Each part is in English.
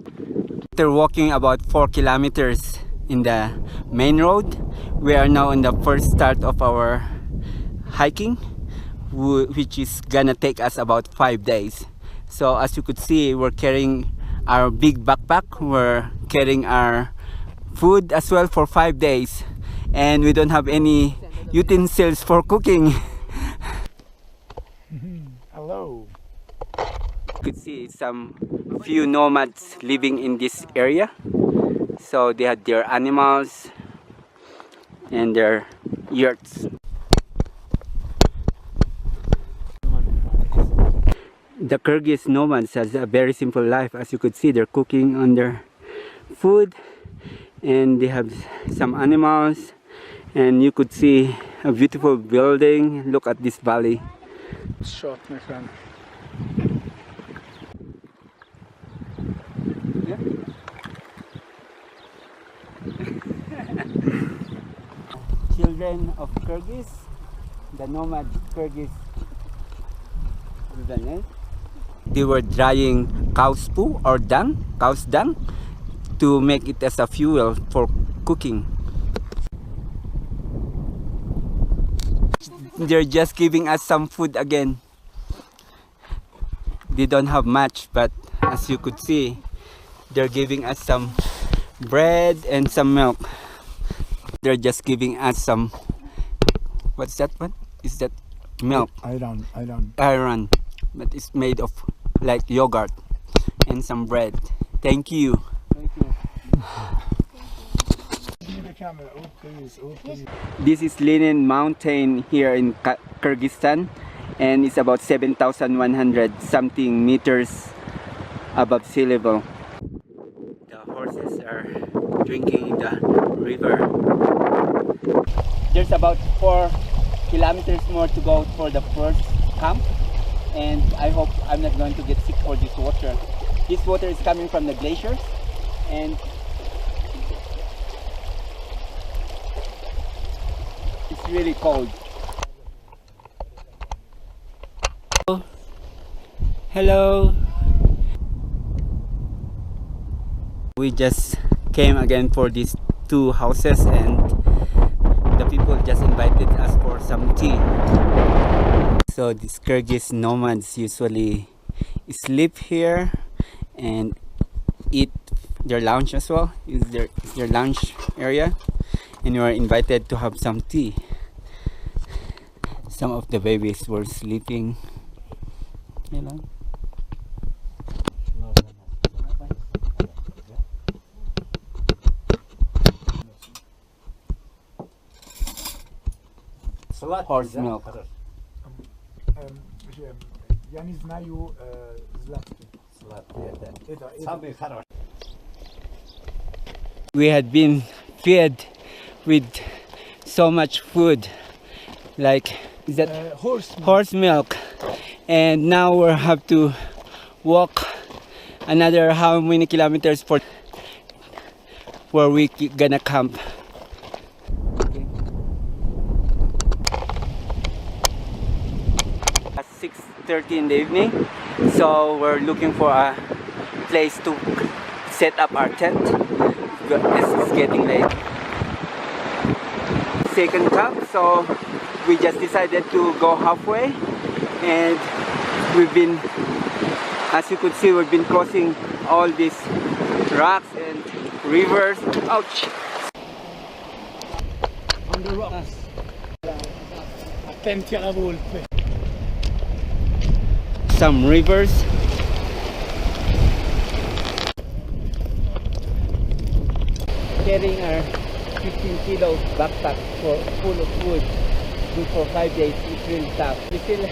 After walking about 4 kilometers in the main road, we are now on the first start of our hiking, which is gonna take us about 5 days. So as you could see, we're carrying our big backpack, we're carrying our food as well for 5 days, and we don't have any utensils for cooking. Hello. You could see some few nomads living in this area. So they had their animals and their yurts. The Kyrgyz nomads has a very simple life. As you could see, they're cooking on their food and they have some animals, and you could see a beautiful building. Look at this valley. Short, my friend. Yeah. Children of Kyrgyz, the nomad Kyrgyz. They were drying cow's poo or dung, cow's dung, to make it as a fuel for cooking. They're just giving us some food again. They don't have much, but as you could see, they're giving us some bread and some milk. They're just giving us some, what's that one? Is that milk? Iron. Iron, but it's made of like yogurt and some bread. Thank you. Thank you. This is Lenin Mountain here in Kyrgyzstan, and it's about 7,100 something meters above sea level. The horses are drinking in the river. There's about 4 kilometers more to go for the first camp, and I hope I'm not going to get sick for this water. This water is coming from the glaciers, and it's really cold. Hello. We just came again for these 2 houses, and the people just invited us for some tea. So these Kyrgyz nomads usually sleep here and eat their lunch as well. Is their lunch area, and you are invited to have some tea. Some of the babies were sleeping. Hello. Horse milk. Я не знаю сладкий. We had been fed with so much food, like is that horse milk, and now we have to walk another how many kilometers for where we gonna camp. 6:30 in the evening, so we're looking for a place to set up our tent. It's getting late. Second camp, so we just decided to go halfway, and we've been, as you could see, we've been crossing all these rocks and rivers. Ouch! On the rocks. Attenti alla volpe. Some rivers. Carrying our 15 kilo backpack full of food, good for 5 days. It's really tough. We still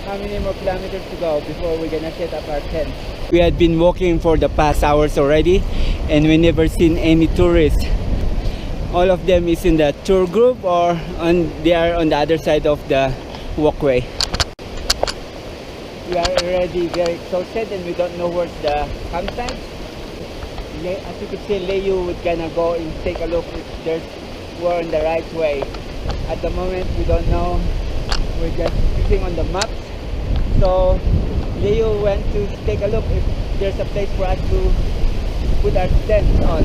how many more kilometers to go before we're gonna set up our tent. We had been walking for the past hours already, and we never seen any tourists. All of them is in the tour group, or they are on the other side of the walkway. We are already very exhausted, and we don't know where's the campsite. As you can see, Leyu is gonna go and take a look if we're on the right way. At the moment, we don't know. We're just using on the maps. So Leyu went to take a look if there's a place for us to put our tent on.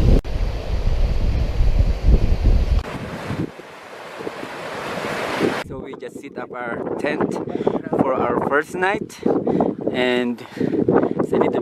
So we just set up our tent for our first night, and it's a little bit